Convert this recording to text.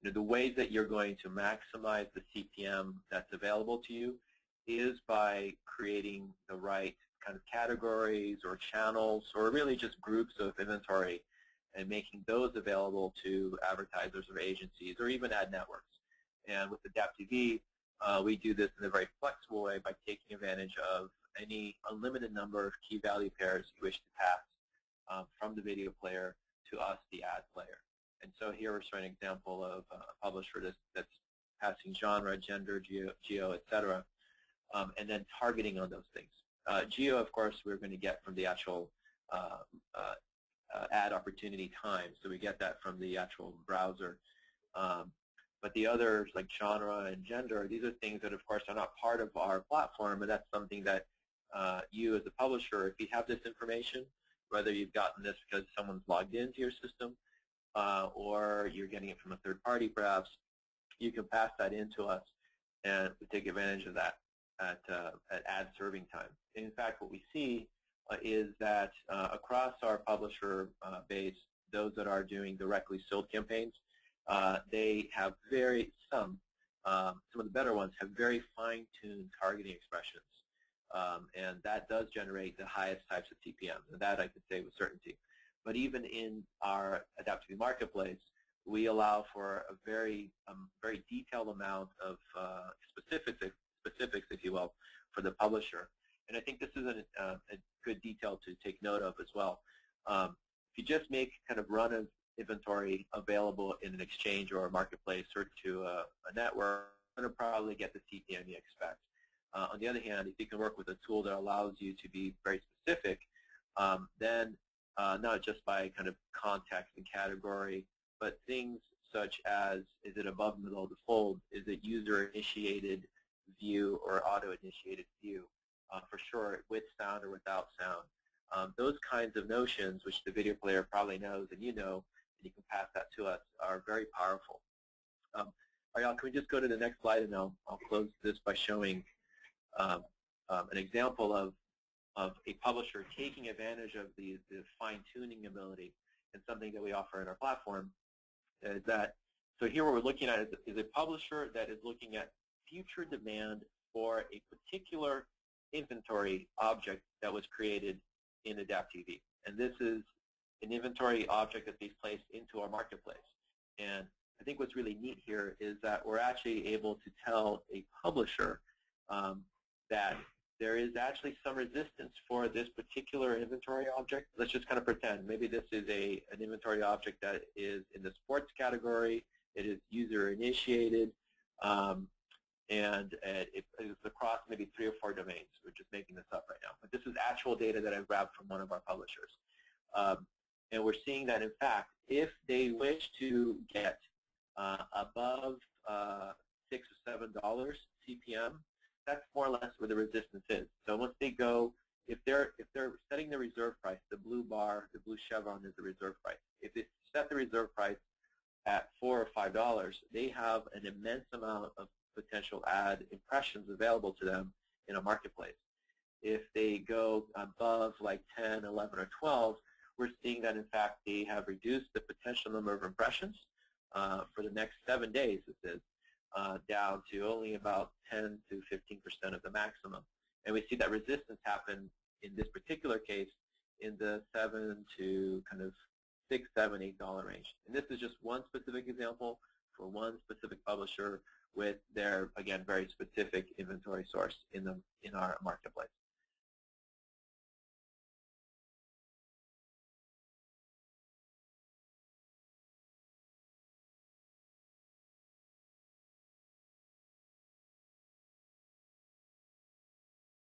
The ways that you're going to maximize the CPM that's available to you is by creating the right kind of categories or channels or really just groups of inventory and making those available to advertisers or agencies or even ad networks. And with AdaptTV, we do this in a very flexible way by taking advantage of any unlimited number of key value pairs you wish to pass from the video player to us, the ad player. And so here we're showing an example of a publisher that's passing genre, gender, geo, etc., and then targeting on those things. Geo, of course, we're going to get from the actual ad opportunity time, so we get that from the actual browser. But the others, like genre and gender, these are things that, of course, are not part of our platform, and that's something that you as a publisher, if you have this information, whether you've gotten this because someone's logged into your system or you're getting it from a third party perhaps, you can pass that in to us and we take advantage of that at ad serving time. And in fact, what we see is that across our publisher base, those that are doing directly sold campaigns, they have some of the better ones have very fine-tuned targeting expressions. And that does generate the highest types of CPMs, and that I could say with certainty. But even in our AdaptTV marketplace, we allow for a very detailed amount of specifics, if you will, for the publisher. And I think this is a good detail to take note of as well. If you just make kind of run of inventory available in an exchange or a marketplace or to a network, you're going to probably get the CPM you expect. On the other hand, if you can work with a tool that allows you to be very specific, then not just by kind of context and category, but things such as, is it above and below the fold? Is it user-initiated view or auto-initiated view? For sure, with sound or without sound. Those kinds of notions, which the video player probably knows and you know, and you can pass that to us, are very powerful. Ariel, can we just go to the next slide, and I'll close this by showing an example of a publisher taking advantage of the fine-tuning ability, and something that we offer in our platform is that, so here what we're looking at is a publisher that is looking at future demand for a particular inventory object that was created in AdaptTV. And this is an inventory object that they've placed into our marketplace. And I think what's really neat here is that we're actually able to tell a publisher that there is actually some resistance for this particular inventory object. Let's just kind of pretend. Maybe this is an inventory object that is in the sports category. It is user-initiated, and it is across maybe 3 or 4 domains. We're just making this up right now. But this is actual data that I've grabbed from one of our publishers. And we're seeing that, in fact, if they wish to get above $6 or $7 CPM, that's more or less where the resistance is. So once they go, if they're setting the reserve price, the blue bar, the blue chevron is the reserve price. If they set the reserve price at $4 or $5, they have an immense amount of potential ad impressions available to them in a marketplace. If they go above like 10, 11, or 12, we're seeing that in fact they have reduced the potential number of impressions for the next 7 days, this is, down to only about 10 to 15% of the maximum. And we see that resistance happen in this particular case in the $7 to kind of $6, $7, $8 range. And this is just one specific example for one specific publisher with their, again, very specific inventory source in our marketplace.